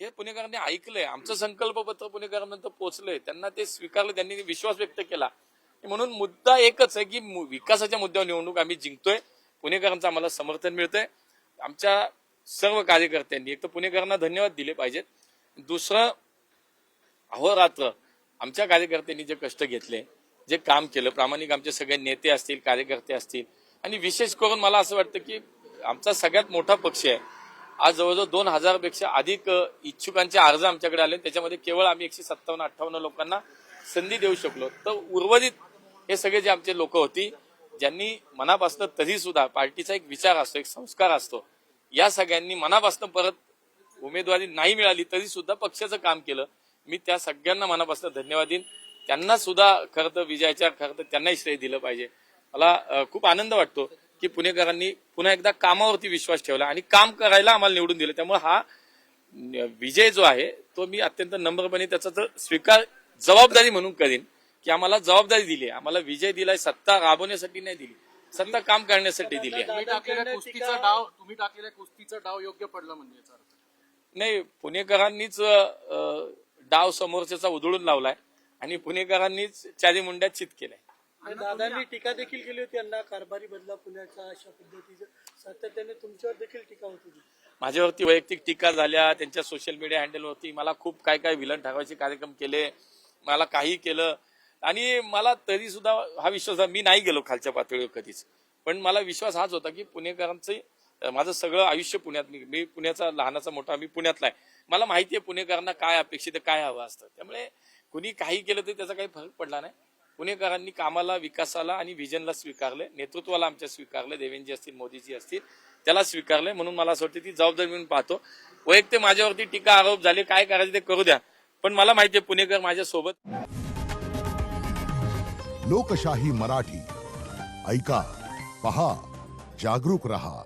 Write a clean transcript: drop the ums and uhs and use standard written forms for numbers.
हे पुणेकरांनी ऐकलंय. आमचं संकल्पपत्र पुणेकरांपर्यंत पोहोचलंय, त्यांना ते स्वीकारलं, त्यांनी विश्वास व्यक्त केला. म्हणून मुद्दा एकच आहे की विकासाच्या मुद्द्यावर निवडणूक आम्ही जिंकतोय. पुणेकरांचं आम्हाला समर्थन मिळतंय. आमच्या सर्व कार्यकर्त्यांनी एक तर पुणेकरांना धन्यवाद दिले पाहिजेत. दुसरं, अहोरात्र आमच्या कार्यकर्त्यांनी जे कष्ट घेतले, जे काम केलं, प्रामाणिक आमचे सगळे नेते असतील, कार्यकर्ते असतील, आणि विशेष करून मला असं वाटतं की आमचा सगळ्यात मोठा पक्ष आहे. आज जवळजवळ 2000 पेक्षा अधिक इच्छुकांचे अर्ज आमच्याकडे आले. त्याच्यामध्ये केवळ आम्ही 157-58 लोकांना संधी देऊ शकलो. तर उर्वरित हे सगळे जे आमचे लोक होती, ज्यांनी मनापासून, तरी सुद्धा पार्टीचा एक विचार असतो, एक संस्कार असतो, या सगळ्यांनी मनापासून परत उमेदवारी नाही मिळाली तरी सुद्धा पक्षाचं काम केलं. मी त्या सगळ्यांना मनापासून धन्यवाद देईन. त्यांना सुद्धा खरं तर विजयाच्या खरं तर त्यांनाही श्रेय दिलं पाहिजे. मला खूप आनंद वाटतो की पुणेकरांनी पुन्हा एकदा कामावरती विश्वास ठेवला आणि काम करायला आम्हाला निवडून दिलं. त्यामुळे हा विजय जो आहे तो मी अत्यंत नम्रपणे त्याचा तर स्वीकार जबाबदारी म्हणून करीन की आम्हाला जबाबदारी दिली आहे. आम्हाला विजय दिलाय, सत्ता राबवण्यासाठी नाही दिली, सत्ता काम करण्यासाठी दिली आहे. तुम्ही टाकलेल्या कुस्तीचा डाव योग्य पडला म्हणजे याचा अर्थ नाही, पुणेकरांनीच डाव समोरच्याचा उधळून लावलाय आणि पुणेकरांनीच चारी मुंड्यात चित केलाय. दादांनी टीका देखील केली होती यांना, कारभारी बदला पुण्याचा, अशा पद्धतीचं सातत्याने तुमच्यावर देखील टीका होती. माझ्यावरती वैयक्तिक टीका झाल्या, त्यांच्या सोशल मीडिया हँडलवरती मला खूप काय विलन ठरवायचे कार्यक्रम केले, मला काही केलं. आणि मला तरी सुद्धा हा विश्वास, मी नाही गेलो खालच्या पातळीवर कधीच, पण मला विश्वास हाच होता की पुणेकरांचं, माझं सगळं आयुष्य पुण्यात, मी पुण्याचा लहानाचा मोठा, मी पुण्यातला आहे. मला माहिती आहे पुणेकरांना काय अपेक्षित, काय हवं असतं. त्यामुळे कुणी काही केलं तरी त्याचा काही फरक पडला नाही. पुणेकरांनी कामाला, विकासाला आणि व्हिजनला स्वीकारले, नेतृत्वाला आमच्या स्वीकारले, देवेंद्रजी असतील, मोदीजी असतील, त्याला स्वीकारले. म्हणून मला असं वाटतं ती जबाबदारी म्हणून पाहतो. वैयक्तिक माझ्यावरती टीका आरोप झाले, काय करायचं ते करू द्या, पण मला माहिती आहे पुणेकर माझ्या सोबत. लोकशाही मराठी ऐका, पहा, जागरूक रहा.